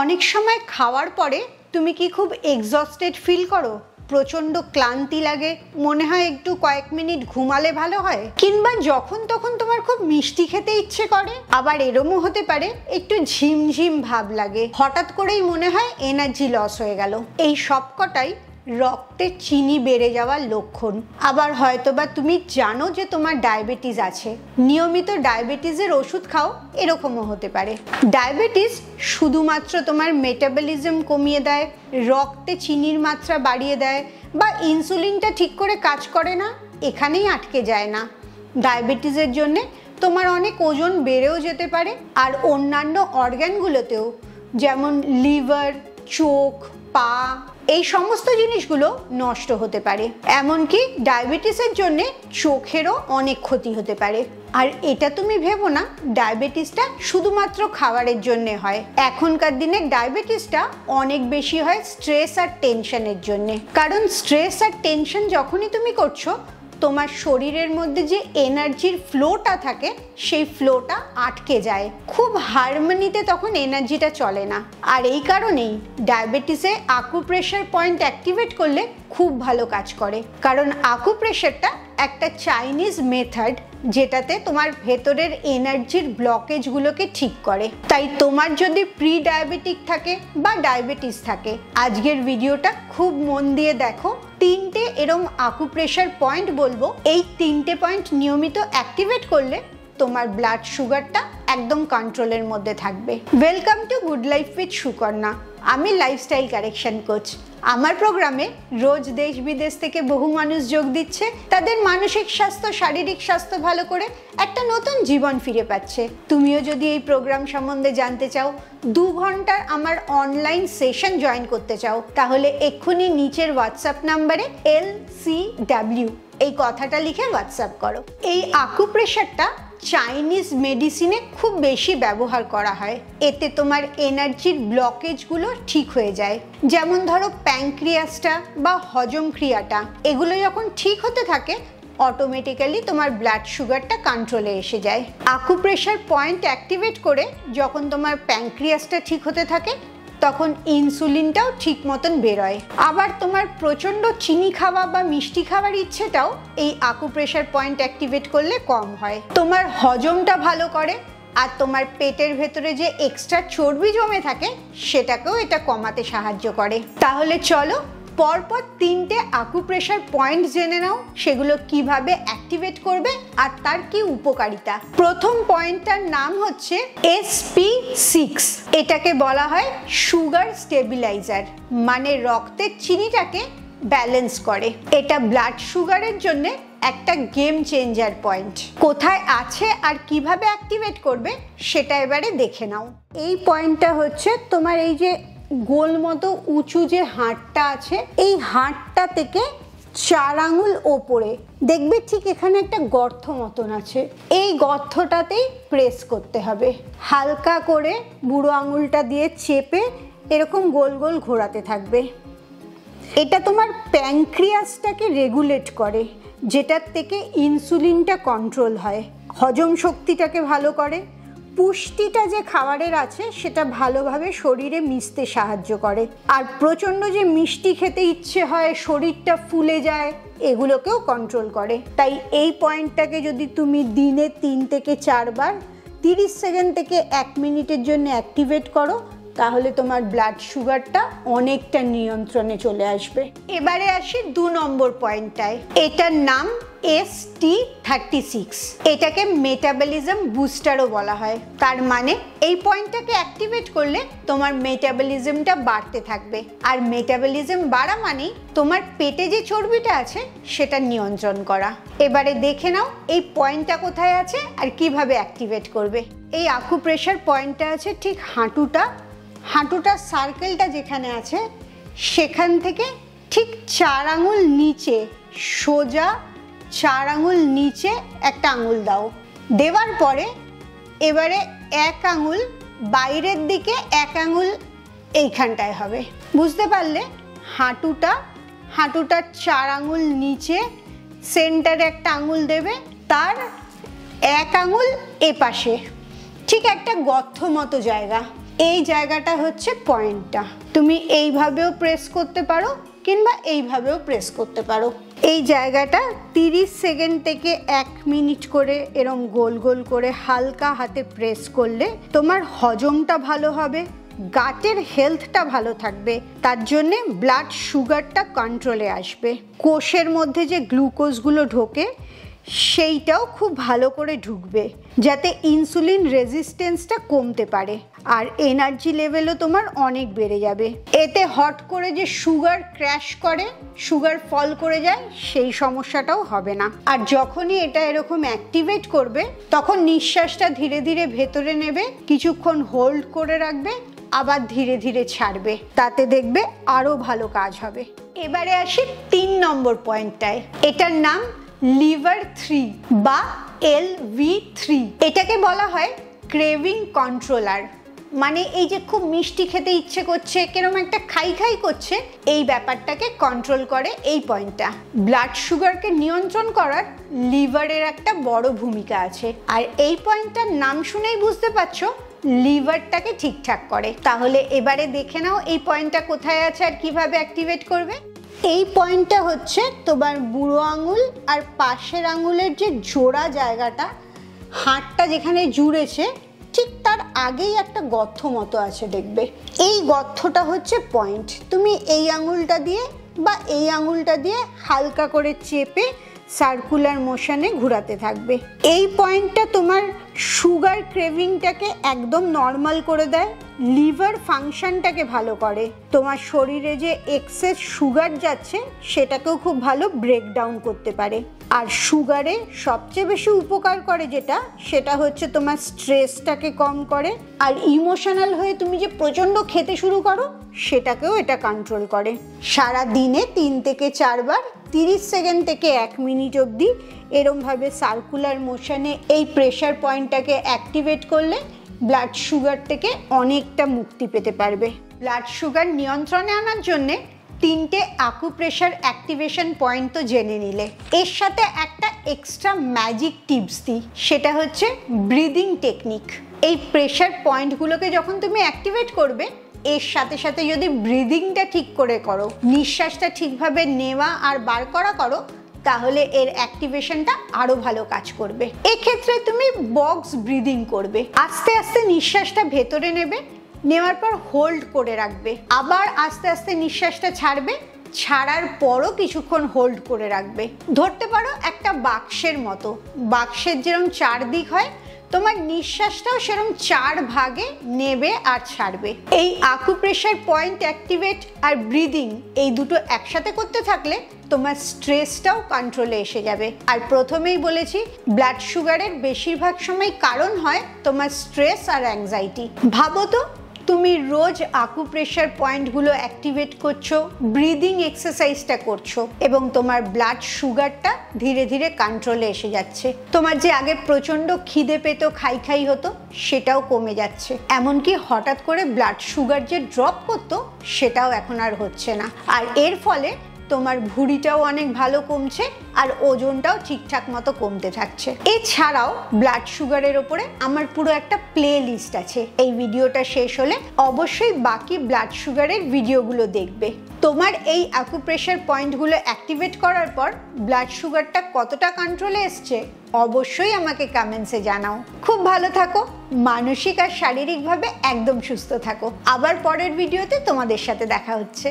অনেক সময় খাওয়ার পরে তুমি কি খুব এক্সস্টেড ফিল করো? প্রচন্ড ক্লান্তি লাগে, মনে হয় একটু কয়েক মিনিট ঘুমালে ভালো হয়, কিংবা যখন তখন তোমার খুব মিষ্টি খেতে ইচ্ছে করে। আবার এরমও হতে পারে একটু ঝিমঝিম ভাব লাগে, হঠাৎ করেই মনে হয় এনার্জি লস হয়ে গেল। এই সবকটাই রক্তে চিনি বেড়ে যাওয়ার লক্ষণ। আবার হয়তোবা তুমি জানো যে তোমার ডায়াবেটিস আছে, নিয়মিত ডায়াবেটিসের ওষুধ খাও, এরকমও হতে পারে। ডায়াবেটিস শুধুমাত্র তোমার মেটাবলিজম কমিয়ে দেয়, রক্তে চিনির মাত্রা বাড়িয়ে দেয়, বা ইনসুলিনটা ঠিক করে কাজ করে না, এখানেই আটকে যায় না। ডায়াবেটিসের জন্যে তোমার অনেক ওজন বেড়েও যেতে পারে, আর অন্যান্য অর্গানগুলোতেও, যেমন লিভার, চোখ, পা, এই সমস্ত জিনিসগুলো নষ্ট হতে পারে। এমনকি ডায়াবেটিসের জন্য চোখেরও অনেক ক্ষতি হতে পারে। আর এটা তুমি ভেবো না ডায়াবেটিসটা শুধুমাত্র খাবারের জন্য হয়। এখনকার দিনে ডায়াবেটিসটা অনেক বেশি হয় স্ট্রেস আর টেনশনের জন্য। কারণ স্ট্রেস আর টেনশন যখনই তুমি করছো, তোমার শরীরের মধ্যে যে এনার্জির ফ্লোটা থাকে সেই ফ্লোটা আটকে যায়, খুব হারমোনিতে তখন এনার্জিটা চলে না। আর এই কারণেই ডায়াবেটিসে আকুপ্রেশার পয়েন্ট অ্যাক্টিভেট করলে খুব ভালো কাজ করে। কারণ আকুপ্রেশারটা একটা চাইনিজ মেথড, যেটাতে তোমার ভেতরের এনার্জির ব্লকেজগুলোকে ঠিক করে। তাই তোমার যদি প্রি ডায়াবেটিক থাকে বা ডায়াবেটিস থাকে, আজকের ভিডিওটা খুব মন দিয়ে দেখো। 3টে এরম আকুপ্রেশার পয়েন্ট বলবো, এই 3টে পয়েন্ট নিয়মিত অ্যাক্টিভেট করলে তোমার ব্লাড সুগারটা একদম কন্ট্রোলের মধ্যে থাকবে। Welcome to good life with Sukanya. আমি লাইফস্টাইল কারেকশন কোচ। আমার প্রোগ্রামে রোজ দেশ বিদেশ থেকে বহু মানুষ যোগ দিচ্ছে, তাদের মানসিক স্বাস্থ্য, শারীরিক স্বাস্থ্য ভালো করে একটা নতুন জীবন ফিরে পাচ্ছে। তুমিও যদি এই প্রোগ্রাম সম্বন্ধে জানতে চাও, 2 ঘন্টার আমার অনলাইন সেশন জয়েন করতে চাও, তাহলে এক্ষুনি নিচের হোয়াটসঅ্যাপ নাম্বারে LCW এই কথাটা লিখে হোয়াটসঅ্যাপ করো। এই আকুপ্রেশারটা চাইনিজ মেডিসিনে খুব বেশি ব্যবহার করা হয়। এতে তোমার এনার্জির ব্লকেজগুলো ঠিক হয়ে যায়। যেমন ধরো প্যানক্রিয়াসটা বা হজম ক্রিয়াটা, এগুলো যখন ঠিক হতে থাকে, অটোমেটিক্যালি তোমার ব্লাড সুগারটা কন্ট্রোলে এসে যায়। আকুপ্রেশার পয়েন্ট অ্যাক্টিভেট করে যখন তোমার প্যানক্রিয়াসটা ঠিক হতে থাকে, তখন ইনসুলিনটাও ঠিক মতন বেরোয়। আবার তোমার প্রচণ্ড চিনি খাওয়া বা মিষ্টি খাওয়ার ইচ্ছেটাও এই আকুপ্রেশার পয়েন্ট অ্যাক্টিভেট করলে কম হয়। তোমার হজমটা ভালো করে, আর তোমার পেটের ভেতরে যে এক্সট্রা চর্বি জমে থাকে সেটাকেও এটা কমাতে সাহায্য করে। তাহলে চলো পরপর 3টে আকুপ্রেশার পয়েন্ট জেনে নাও, সেগুলো কিভাবে অ্যাক্টিভেট করবে আর তার কি উপকারিতা। প্রথম পয়েন্টটার নাম হচ্ছে SP6। এটাকে বলা হয় সুগার স্টেবিলাইজার, মানে রক্তের চিনিটাকে ব্যালেন্স করে। এটা ব্লাড সুগারের জন্য একটা গেম চেঞ্জার পয়েন্ট। কোথায় আছে আর কিভাবে অ্যাক্টিভেট করবে সেটা এবারে দেখে নাও। এই পয়েন্টটা হচ্ছে তোমার এই যে গোল মতো উঁচু যে হাড়টা আছে, এই হাড়টা থেকে 4 আঙুল ওপরে দেখবে, ঠিক এখানে একটা গর্ত মতন আছে, এই গর্তটাতেই প্রেস করতে হবে। হালকা করে বুড়ো আঙুলটা দিয়ে চেপে এরকম গোল গোল ঘোরাতে থাকবে। এটা তোমার প্যানক্রিয়াসটাকে রেগুলেট করে, যেটার থেকে ইনসুলিনটা কন্ট্রোল হয়, হজম শক্তিটাকে ভালো করে, পুষ্টিটা যে খাবারের আছে সেটা ভালোভাবে শরীরে মিশতে সাহায্য করে, আর প্রচণ্ড যে মিষ্টি খেতে ইচ্ছে হয়, শরীরটা ফুলে যায়, এগুলোকেও কন্ট্রোল করে। তাই এই পয়েন্টটাকে যদি তুমি দিনে 3 থেকে 4 বার 30 সেকেন্ড থেকে 1 মিনিটের জন্য অ্যাক্টিভেট করো, তাহলে তোমার ব্লাড সুগারটা অনেকটা নিয়ন্ত্রণে চলে আসবে। এবারে আসি 2 নম্বর পয়েন্টটায়। এটার নাম ST36। এটাকে মেটাবলিজম বুস্টারও বলা হয়। তার মানে এই পয়েন্টটাকে অ্যাক্টিভেট করলে তোমার মেটাবলিজমটা বাড়তে থাকবে, আর মেটাবলিজম বাড়া মানেই তোমার পেটে যে চর্বিটা আছে সেটা নিয়ন্ত্রণ করা। এবারে দেখে নাও এই পয়েন্টটা কোথায় আছে আর কিভাবে অ্যাক্টিভেট করবে। এই আকুপ্রেশার পয়েন্টটা আছে ঠিক হাঁটুটার সার্কেলটা যেখানে আছে সেখান থেকে ঠিক 4 আঙুল নিচে, সোজা 4 আঙুল নিচে একটা আঙুল দাও। দেওয়ার পরে এবারে 1 আঙুল বাইরের দিকে, 1 আঙুল এইখানটায় হবে। বুঝতে পারলে? হাঁটুটার 4 আঙুল নিচে, সেন্টারে একটা আঙুল দেবে, তার 1 আঙুল এপাশে, ঠিক একটা গর্ত মতো জায়গা। এই জায়গাটা হচ্ছে পয়েন্টটা। তুমি এইভাবেও প্রেস করতে পারো কিংবা এইভাবেও প্রেস করতে পারো। এই জায়গাটা 30 সেকেন্ড থেকে 1 মিনিট করে এরম গোল গোল করে হালকা হাতে প্রেস করলে তোমার হজমটা ভালো হবে, গাটের হেলথটা ভালো থাকবে, তার জন্যে ব্লাড সুগারটা কন্ট্রোলে আসবে, কোষের মধ্যে যে গ্লুকোজগুলো ঢোকে সেইটাও খুব ভালো করে ঢুকবে, যাতে ইনসুলিন রেজিস্ট্যান্সটা কমতে পারে, আর এনার্জি লেভেলও তোমার অনেক বেড়ে যাবে। এতে হট করে যে সুগার ক্র্যাশ করে, সুগার ফল করে যায়, সেই সমস্যাটাও হবে না। আর যখনই এটা এরকম অ্যাক্টিভেট করবে তখন নিঃশ্বাসটা ধীরে ধীরে ভেতরে নেবে, কিছুক্ষণ হোল্ড করে রাখবে, আবার ধীরে ধীরে ছাড়বে, তাতে দেখবে আরও ভালো কাজ হবে। এবারে আসি 3 নম্বর পয়েন্টটায়। এটার নাম লিভার 3 বা LV3। এটাকে বলা হয় ক্রেভিং কন্ট্রোলার। মানে এই যে খুব মিষ্টি খেতে ইচ্ছে করছে, কিরকম একটা খাই খাই করছে, এই ব্যাপারটাকে কন্ট্রোল করে এই পয়েন্টটা। ব্লাড সুগারকে নিয়ন্ত্রণ করার লিভারের একটা বড় ভূমিকা আছে, আর এই পয়েন্টটার নাম শুনেই বুঝতে পারছো লিভারটাকে ঠিকঠাক করে। তাহলে এবারে দেখে নাও এই পয়েন্টটা কোথায় আছে আর কিভাবে অ্যাক্টিভেট করবে। এই পয়েন্টটা হচ্ছে তোমার বুড়ো আঙুল আর পাশের আঙুলের যে জোড়া জায়গাটা, হাড়টা যেখানে জুড়েছে ঠিক তার আগেই একটা গর্ত মতো আছে দেখবে, এই গর্তটা হচ্ছে পয়েন্ট। তুমি এই আঙুলটা দিয়ে বা এই আঙুলটা দিয়ে হালকা করে চেপে সার্কুলার মোশনে ঘোরাতে থাকবে। এই পয়েন্টটা তোমার সুগার ক্রেভিংটাকে একদম নর্মাল করে দেয়, লিভার ফাংশনটাকে ভালো করে, তোমার শরীরে যে এক্সেস সুগার যাচ্ছে সেটাকেও খুব ভালো ব্রেকডাউন করতে পারে। আর সুগারে সবচেয়ে বেশি উপকার করে যেটা, সেটা হচ্ছে তোমার স্ট্রেসটাকে কম করে, আর ইমোশনাল হয়ে তুমি যে প্রচণ্ড খেতে শুরু করো সেটাকেও এটা কন্ট্রোল করে। সারা দিনে 3 থেকে 4 বার 30 সেকেন্ড থেকে 1 মিনিট অবধি এরমভাবে সার্কুলার মোশনে এই প্রেশার পয়েন্টটাকে অ্যাক্টিভেট করলে ব্লাড সুগার থেকে অনেকটা মুক্তি পেতে পারবে। ব্লাড সুগার নিয়ন্ত্রণে আনার জন্যে 3টে আকুপ্রেশার অ্যাক্টিভেশন পয়েন্ট তো জেনে নিলে, এর সাথে একটা এক্সট্রা ম্যাজিক টিপস দিই, সেটা হচ্ছে ব্রিদিং টেকনিক। এই প্রেশার পয়েন্টগুলোকে যখন তুমি অ্যাক্টিভেট করবে, এর সাথে সাথে যদি ব্রিদিংটা ঠিক করে করো, নিঃশ্বাসটা ঠিকভাবে নেওয়া আর বার করা করো, তাহলে এর অ্যাক্টিভেশনটা আরো ভালো কাজ করবে। এক্ষেত্রে তুমি বক্স ব্রিদিং করবে, আস্তে আস্তে নিঃশ্বাসটা ভেতরে নেবে, নেওয়ার পর হোল্ড করে রাখবে, আবার আস্তে আস্তে নিঃশ্বাসটা ছাড়বে, ছাড়ার পরও কিছুক্ষণ হোল্ড করে রাখবে। ধরতে পারো একটা বাক্সের মতো, বাক্সের যেরকম 4 দিক হয়, তোমার নিঃশ্বাসটাও সেরকম 4 ভাগে নেবে আর ছাড়বে। এই আকুপ্রেশার পয়েন্ট অ্যাক্টিভেট আর ব্রিদিং এই দুটো একসাথে করতে থাকলে তোমার স্ট্রেসটাও কন্ট্রোলে এসে যাবে। আর প্রথমেই বলেছি, ব্লাড সুগারের বেশিরভাগ সময় কারণ হয় তোমার স্ট্রেস আর অ্যাংজাইটি। ভাবো তো, তুমি রোজ আকুপ্রেশার পয়েন্টগুলো অ্যাক্টিভেট করছো, ব্রিদিং এক্সারসাইজটা করছো, এবং তোমার ব্লাড সুগারটা ধীরে ধীরে কন্ট্রোলে এসে যাচ্ছে। তোমার যে আগে প্রচণ্ড খিদে পেত, খাই খাই হতো, সেটাও কমে যাচ্ছে। এমনকি হঠাৎ করে ব্লাড সুগার যে ড্রপ করতো, সেটাও এখন আর হচ্ছে না। আর এর ফলে তোমার ভুঁড়িটাও অনেক ভালো কমছে, আর ওজনটাও ঠিকঠাক মতো কমতে থাকছে। এছাড়াও ব্লাড সুগারের ওপরে আমার পুরো একটা প্লে লিস্ট আছে, এই ভিডিওটা শেষ হলে অবশ্যই বাকি ব্লাড সুগারের ভিডিওগুলো দেখবে। তোমার এই আকুপ্রেশার পয়েন্টগুলো অ্যাক্টিভেট করার পর ব্লাড সুগারটা কতটা কন্ট্রোলে এসছে অবশ্যই আমাকে কমেন্টসে জানাও। খুব ভালো থাকো, মানসিক আর শারীরিকভাবে একদম সুস্থ থাকো। আবার পরের ভিডিওতে তোমাদের সাথে দেখা হচ্ছে।